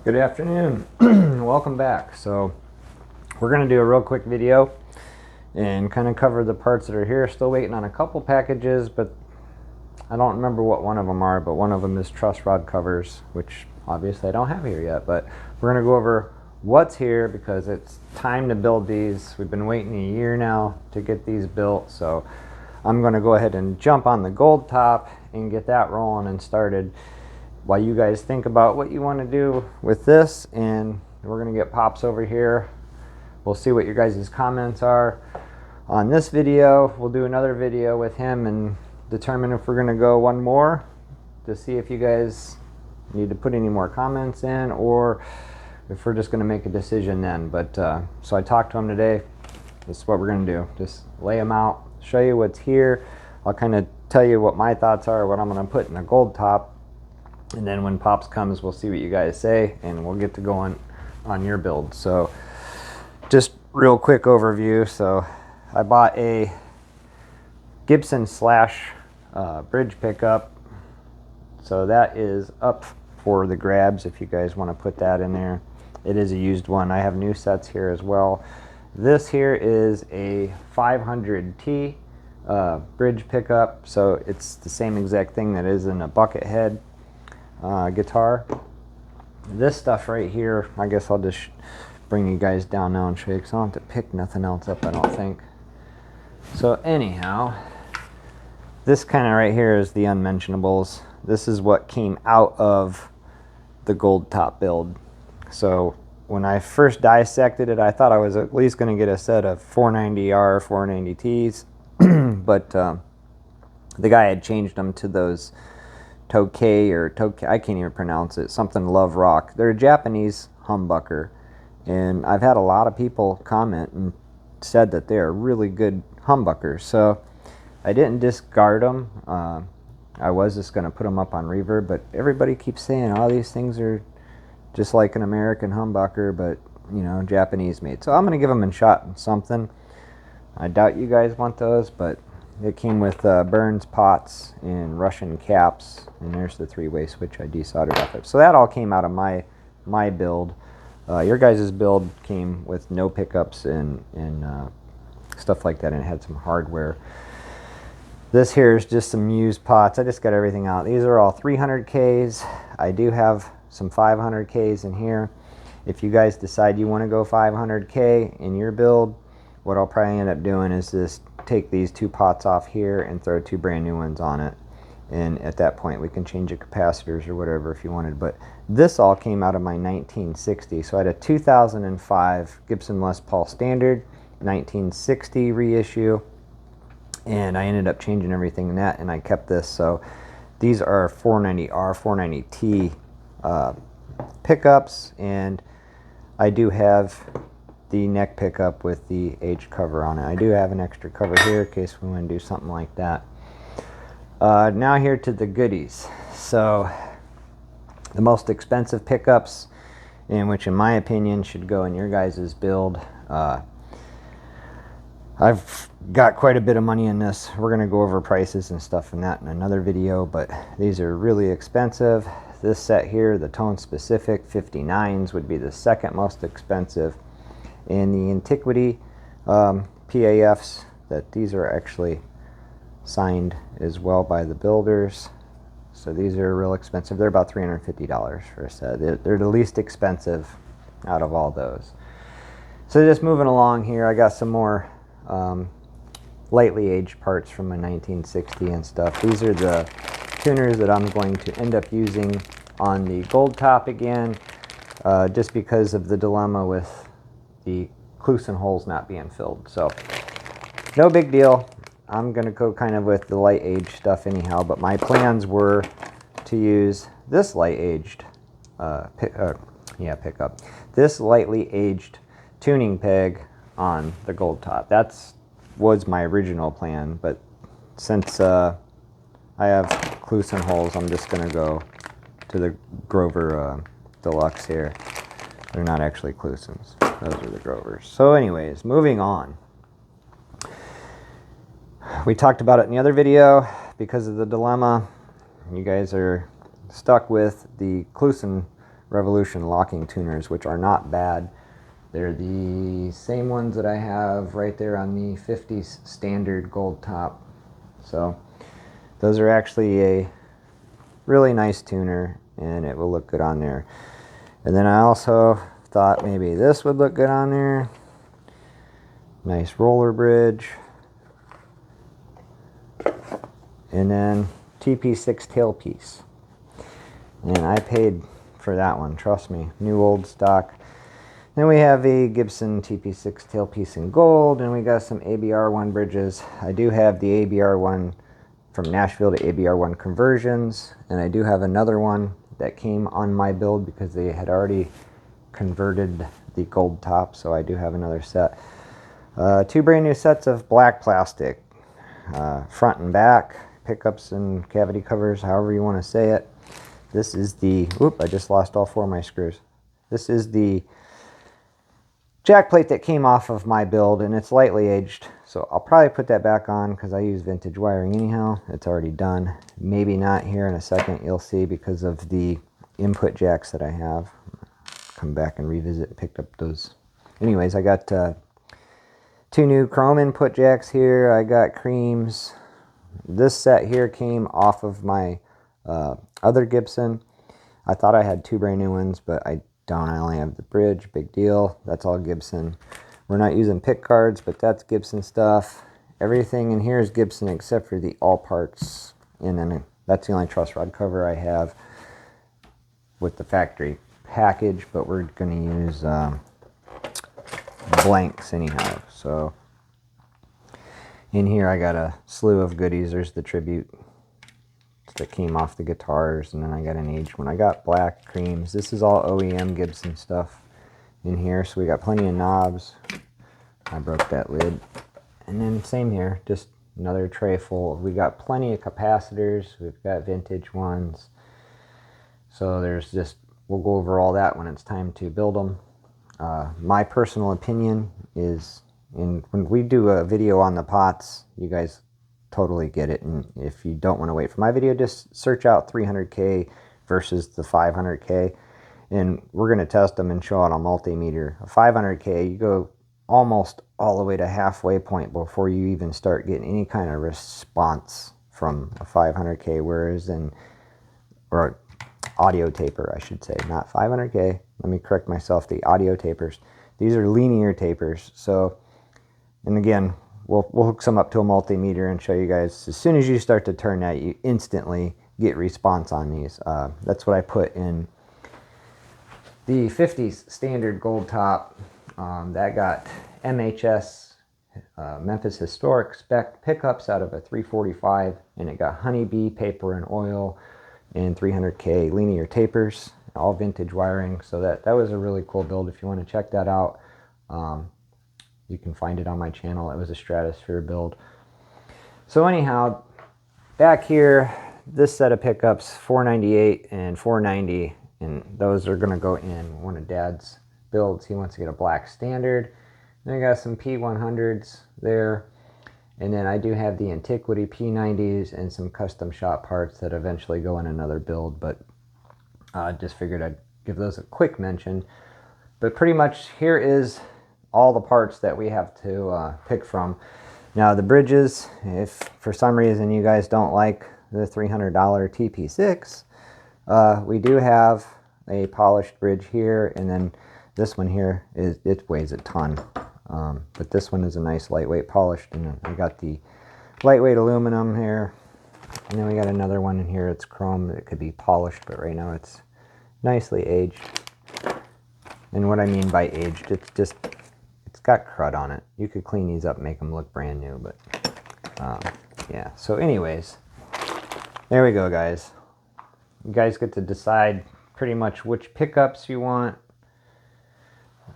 Good afternoon. Welcome back. So we're going to do a real quick video and kind of cover the parts that are here. Still waiting on a couple packages, but I don't remember what one of them are, but one of them is truss rod covers, which obviously I don't have here yet, but we're going to go over what's here because it's time to build these. We've been waiting a year now to get these built, so I'm going to go ahead and jump on the gold top and get that rolling and started while you guys think about what you want to do with this. And we're going to get Pops over here. We'll see what your guys' comments are on this video. We'll do another video with him and determine if we're going to go one more to see if you guys need to put any more comments in or if we're just going to make a decision then. But so I talked to him today. This is what we're going to do. Just lay them out, show you what's here. I'll kind of tell you what my thoughts are, what I'm going to put in the gold top. And then when Pops comes, we'll see what you guys say, and we'll get to going on your build. So just real quick overview. So I bought a Gibson / bridge pickup. So that is up for the grabs if you guys want to put that in there. It is a used one. I have new sets here as well. This here is a 500T bridge pickup. So it's the same exact thing that is in a bucket head guitar. This stuff right here, I guess I'll just bring you guys down now and show you because I don't have to pick nothing else up, I don't think. So anyhow, this kind of right here is the unmentionables. This is what came out of the gold top build. So when I first dissected it, I thought I was at least going to get a set of 490R, 490Ts, but the guy had changed them to those Tokay or Tokay, I can't even pronounce it, something Love Rock. They're a Japanese humbucker, and I've had a lot of people comment and said that they are really good humbuckers. So I didn't discard them. I was just going to put them up on reverb, but everybody keeps saying all these things are just like an American humbucker, but you know, Japanese made. So I'm going to give them a shot in something. I doubt you guys want those, but it came with Burns pots and Russian caps, and there's the three-way switch I desoldered off it. So that all came out of my build. Your guys' build came with no pickups and stuff like that, and it had some hardware. This here is just some used pots. I just got everything out. These are all 300Ks. I do have some 500Ks in here. If you guys decide you want to go 500K in your build, what I'll probably end up doing is just take these two pots off here and throw two brand new ones on it, and at that point we can change the capacitors or whatever if you wanted. But this all came out of my 1960. So I had a 2005 Gibson Les Paul Standard 1960 reissue, and I ended up changing everything in that, and I kept this. So these are 490R 490T pickups, and I do have the neck pickup with the H cover on it. I do have an extra cover here in case we want to do something like that. Now here to the goodies. So the most expensive pickups, and which in my opinion should go in your guys' build. I've got quite a bit of money in this. We're going to go over prices and stuff in that in another video, but these are really expensive. This set here, the Tone Specific 59s, would be the second most expensive. And the Antiquity PAFs, that these are actually signed as well by the builders. So these are real expensive. They're about $350 for a set. They're the least expensive out of all those. So just moving along here, I got some more lightly aged parts from my 1960 and stuff. These are the tuners that I'm going to end up using on the gold top again, just because of the dilemma with the Clusen holes not being filled. So no big deal. I'm going to go kind of with the light aged stuff anyhow, but my plans were to use this light aged pickup. This lightly aged tuning peg on the gold top. That's was my original plan, but since I have Clusen holes, I'm just going to go to the Grover Deluxe here. They're not actually Clusens. Those are the Grovers. So anyways, moving on. We talked about it in the other video because of the dilemma. You guys are stuck with the Clusen Revolution locking tuners, which are not bad. They're the same ones that I have right there on the 50s standard gold top. So those are actually a really nice tuner, and it will look good on there. And then I also thought maybe this would look good on there. Nice roller bridge. And then TP6 tailpiece. And I paid for that one, trust me. New old stock. Then we have a Gibson TP6 tailpiece in gold, and we got some ABR1 bridges. I do have the ABR1 from Nashville to ABR1 conversions, and I do have another one that came on my build because they had already converted the gold top, so I do have another set. 2 brand new sets of black plastic, front and back, pickups and cavity covers, however you want to say it. This is the, I just lost all 4 of my screws. This is the jack plate that came off of my build, and it's lightly aged, so I'll probably put that back on because I use vintage wiring anyhow. It's already done. Maybe not here in a second, you'll see, because of the input jacks that I have. Come back and revisit and picked up those. Anyways, I got 2 new chrome input jacks here. I got creams. This set here came off of my other Gibson. I thought I had 2 brand new ones, but I don't. I only have the bridge. Big deal. That's all Gibson. We're not using pick cards, but that's Gibson stuff. Everything in here is Gibson except for the all parts. And then that's the only truss rod cover I have with the factory package, but we're going to use blanks anyhow. So in here I got a slew of goodies. There's the tribute that came off the guitars, and then I got an aged one. I got black creams. This is all OEM Gibson stuff in here, so we got plenty of knobs. I broke that lid. And then same here, just another tray full. We got plenty of capacitors. We've got vintage ones. So there's just, we'll go over all that when it's time to build them. My personal opinion is, when we do a video on the pots, you guys totally get it. And if you don't want to wait for my video, just search out 300K versus the 500K, and we're going to test them and show it on multimeter. A 500K, you go almost all the way to halfway point before you even start getting any kind of response from a 500K, whereas or audio taper, I should say, not 500K. Let me correct myself. The audio tapers, these are linear tapers. So, and again, we'll hook some up to a multimeter and show you guys. As soon as you start to turn that, you instantly get response on these. That's what I put in the 50s standard gold top. That got MHS Memphis Historic spec pickups out of a 345, and it got honeybee, paper and oil, and 300K linear tapers, all vintage wiring. So that was a really cool build. If you want to check that out, you can find it on my channel. It was a Stratosphere build. So anyhow, back here, this set of pickups, 498 and 490, and those are going to go in one of Dad's builds. He wants to get a black standard. Then I got some P100s there, and then I do have the Antiquity P90s and some custom shop parts that eventually go in another build, but I just figured I'd give those a quick mention. But pretty much here is all the parts that we have to pick from. Now the bridges, if for some reason you guys don't like the $300 TP6, we do have a polished bridge here, and then this one here, it weighs a ton. But this one is a nice lightweight polished, and I got the lightweight aluminum here. And then we got another one in here, it's chrome, that could be polished, but right now it's nicely aged. And what I mean by aged, it's got crud on it. You could clean these up, make them look brand new, but yeah. So anyways, there we go, guys. You guys get to decide pretty much which pickups you want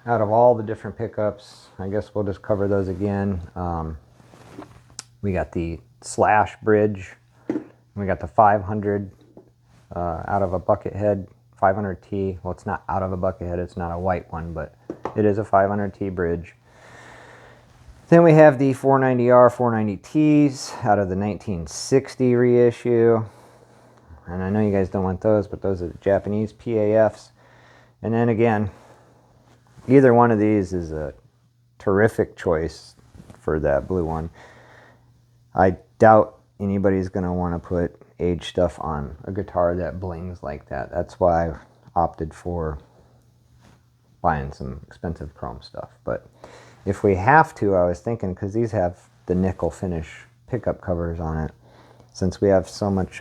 out of all the different pickups. I guess we'll just cover those again. We got the slash bridge. We got the 500 out of a bucket head, 500T. Well, it's not out of a bucket head. It's not a white one, but it is a 500T bridge. Then we have the 490R, 490Ts out of the 1960 reissue. And I know you guys don't want those, but those are the Japanese PAFs. And then again, either one of these is a terrific choice for that blue one. I doubt anybody's going to want to put aged stuff on a guitar that blings like that. That's why I opted for buying some expensive chrome stuff. But if we have to, I was thinking, because these have the nickel finish pickup covers on it, since we have so much,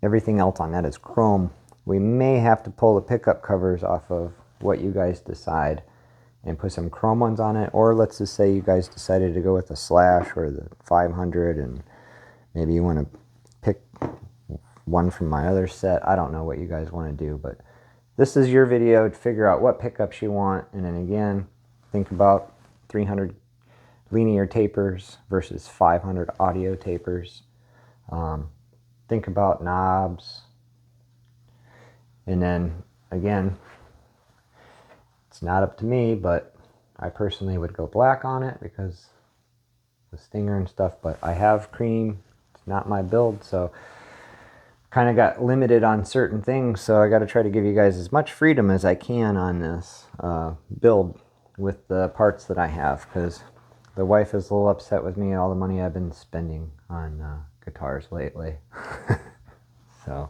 everything else on that is chrome, we may have to pull the pickup covers off of what you guys decide and put some chrome ones on it. Or let's just say you guys decided to go with the Slash or the 500, and maybe you want to pick one from my other set. I don't know what you guys want to do, but this is your video to figure out what pickups you want. And then again, think about 300 linear tapers versus 500 audio tapers. Think about knobs. And then again, it's not up to me, but I personally would go black on it because the stinger and stuff, but I have cream. It's not my build, so kind of got limited on certain things, so I got to try to give you guys as much freedom as I can on this build with the parts that I have, because the wife is a little upset with me all the money I've been spending on guitars lately. So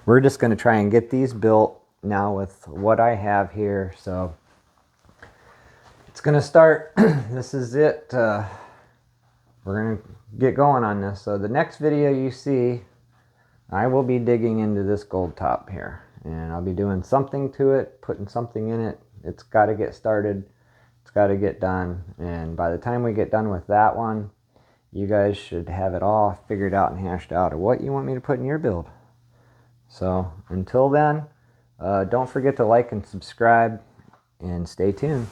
we're just going to try and get these built now with what I have here. So it's going to start. This is it. We're going to get going on this. So the next video you see, I will be digging into this gold top here, and I'll be doing something to it, putting something in it. It's got to get started. It's got to get done. And by the time we get done with that one, you guys should have it all figured out and hashed out of what you want me to put in your build. So until then, don't forget to like and subscribe, and stay tuned.